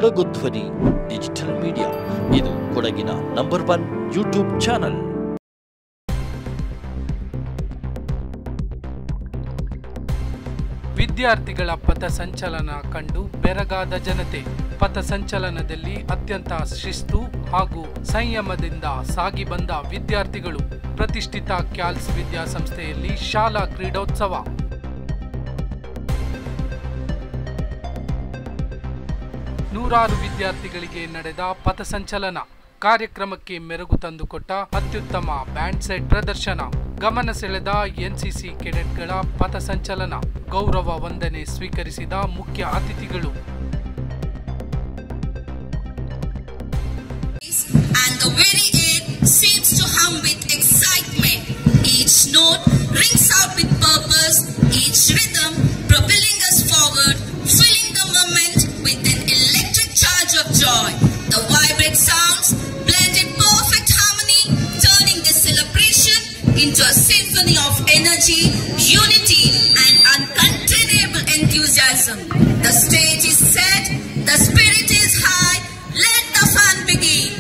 ಕೊಡಗು ಧ್ವನಿ digital media. ಇದು ಕೊಡಗಿನ ನಂಬರ್ 1 ಯೂಟ್ಯೂಬ್ ಚಾನಲ್. ವಿದ್ಯಾರ್ಥಿಗಳ ಪಥಸಂಚಲನ ಕಂಡು ಬೆರಗಾದ ಜನತೆ. ಪಥಸಂಚಲನದಲ್ಲಿ ಅತ್ಯಂತ ಶಿಸ್ತು ಹಾಗೂ ಸಂಯಮದಿಂದ ಸಾಗಿ ಬಂದ ವಿದ್ಯಾರ್ಥಿಗಳು. ಪ್ರತಿಷ್ಠಿತ ಕ್ಯಾಲ್ಸ್ ವಿದ್ಯಾಸಂಸ್ಥೆಯಲ್ಲಿ ಶಾಲಾ ಕ್ರೀಡೋತ್ಸವ. ನೂರಾರು ವಿದ್ಯಾರ್ಥಿಗಳಿಗೆ ನಡೆದ ಪಥಸಂಚಲನ. ಕಾರ್ಯಕ್ರಮಕ್ಕೆ ಮೆರುಗು ತಂದುಕೊಟ್ಟ ಅತ್ಯುತ್ತಮ ಬ್ಯಾಂಡ್ ಸೆಟ್ ಪ್ರದರ್ಶನ. ಗಮನ ಸೆಳೆದ ಎನ್ಸಿಸಿ ಕೆಡೆಟ್ಗಳ ಪಥಸಂಚಲನ. ಗೌರವ ವಂದನೆ ಸ್ವೀಕರಿಸಿದ ಮುಖ್ಯ ಅತಿಥಿಗಳು. And the very air seems to hum with excitement. Each note rings out with purpose, each rhythm propelling us forward, filling the moment with an electric charge of joy. The vibrant sounds blend in perfect harmony, turning this celebration into a symphony of energy, unity, and uncontainable enthusiasm. The stage is set, the spirit is high, let the fun begin.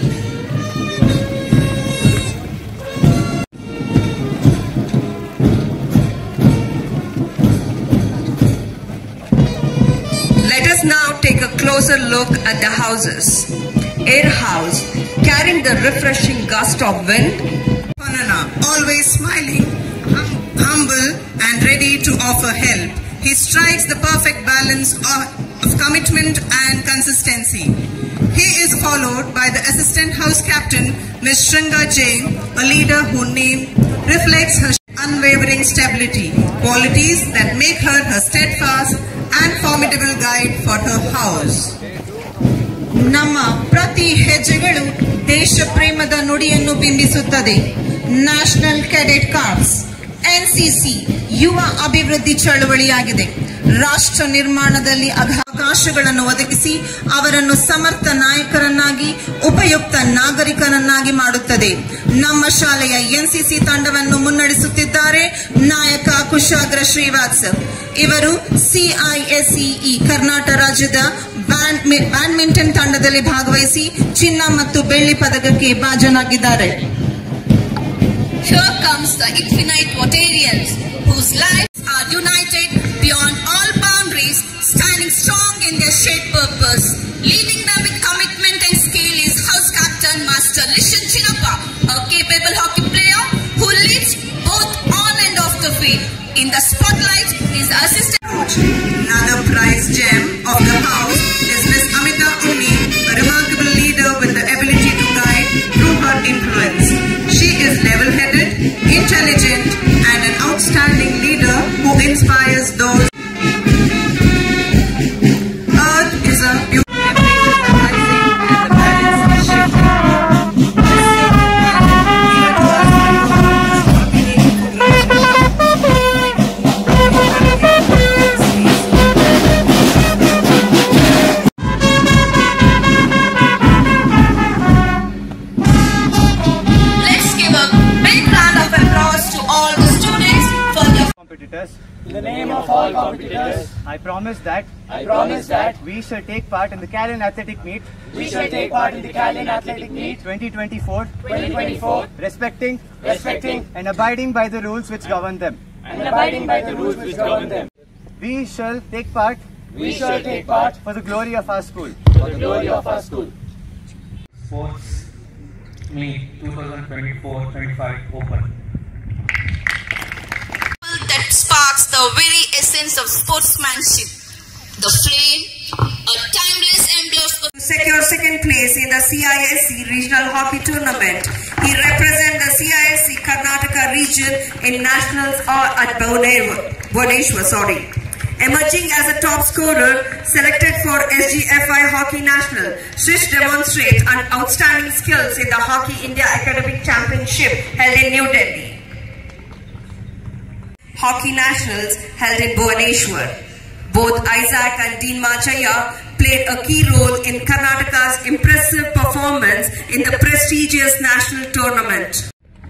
Let us now take a closer look at the houses. Air House, carrying the refreshing gust of wind. Panana, always smiling, humble and ready to offer help. He strikes the perfect balance of commitment and consistency. He is followed by the assistant house captain, Ms. Shringa Jain, a leader whose name reflects her unwavering stability, qualities that make her steadfast and formidable guide for her house. ನಮ್ಮ ಪ್ರತಿ ಹೆಜ್ಜೆಗಳು ದೇಶ ಪ್ರೇಮದ ನುಡಿಯನ್ನು ಬಿಂಬಿಸುತ್ತದೆ. National cadet corps NCC ಯುವ ಅಭಿವೃದ್ಧಿ ಚಳವಳಿಯಾಗಿದೆ. ರಾಷ್ಟ್ರ ನಿರ್ಮಾಣದಲ್ಲಿ ಅವಕಾಶಗಳನ್ನು ಒದಗಿಸಿ ಅವರನ್ನು ಸಮರ್ಥ ನಾಯಕರನ್ನಾಗಿ, ಉಪಯುಕ್ತ ನಾಗರಿಕರನ್ನಾಗಿ ಮಾಡುತ್ತದೆ. ನಮ್ಮ ಶಾಲೆಯ ಎನ್ಸಿಸಿ ತಂಡವನ್ನು ಮುನ್ನಡೆಸುತ್ತಿದ್ದಾರೆ ನಾಯಕ ಕುಶಾಗ್ರ ಶ್ರೀವಾತ್ಸವ್. ಇವರು ಸಿಐಎಸ್ಇ ಕರ್ನಾಟಕ ರಾಜ್ಯದ ಬ್ಯಾಡ್ಮಿಂಟನ್ ತಂಡದಲ್ಲಿ ಭಾಗವಹಿಸಿ ಚಿನ್ನ ಮತ್ತು ಬೆಳ್ಳಿ ಪದಕಕ್ಕೆ ಭಾಜನಾಗಿದ್ದಾರೆ. Here comes the infinite Rotarians, whose lives are united beyond all boundaries, standing strong in their shared purpose. Leading them with commitment and skill is House Captain Master Lishan Chinappa, a capable hockey player who leads both on and off the field. In the spotlight is assistant. Another prize gem of the house is Ms. Amita Uni, a remarkable leader with the ability to guide through her influence. She is level-headed, intelligent, and an outstanding leader who inspires those. Earth is a beautiful in the name of all competitors, I promise that we shall take part in the Callan Athletic Meet. 2024, respecting and abiding by the rules which govern them. We shall take part for the glory of our school. Sports Meet 2024-25 open. That sparks the very essence of sportsmanship. The flame, a timeless emblem. Secure second place in the CISC Regional Hockey Tournament. He represents the CISC Karnataka region in nationals at Bhubaneswar. Emerging as a top scorer, selected for SGFI Hockey National, Shrish demonstrates outstanding skills in the Hockey India Academic Championship held in New Delhi. Hockey Nationals held in Bhubaneswar. Both Isaac and Dean Machaya played a key role in Karnataka's impressive performance in the prestigious national tournament.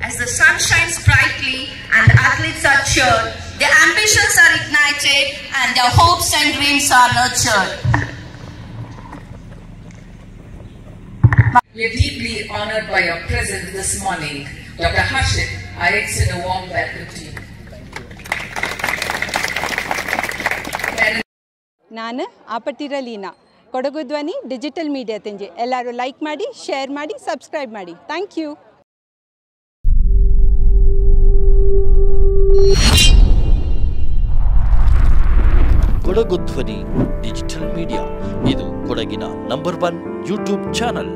As the sun shines brightly and the athletes are cheered, their ambitions are ignited and their hopes and dreams are nurtured. We are deeply honored by your presence this morning. Dr. Harshit, I extend a warm welcome to you. ನಾನು ಆಪಟ್ಟಿರ ಲೀನಾ, ಕೊಡಗು ಧ್ವನಿ digital media ತಂಜೆ. ಎಲ್ಲರೂ like ಮಾಡಿ, share ಮಾಡಿ, subscribe ಮಾಡಿ. Thank you. Kodagu ಧ್ವನಿ digital media ಇದು ಕೊಡಗಿನ number 1 YouTube channel.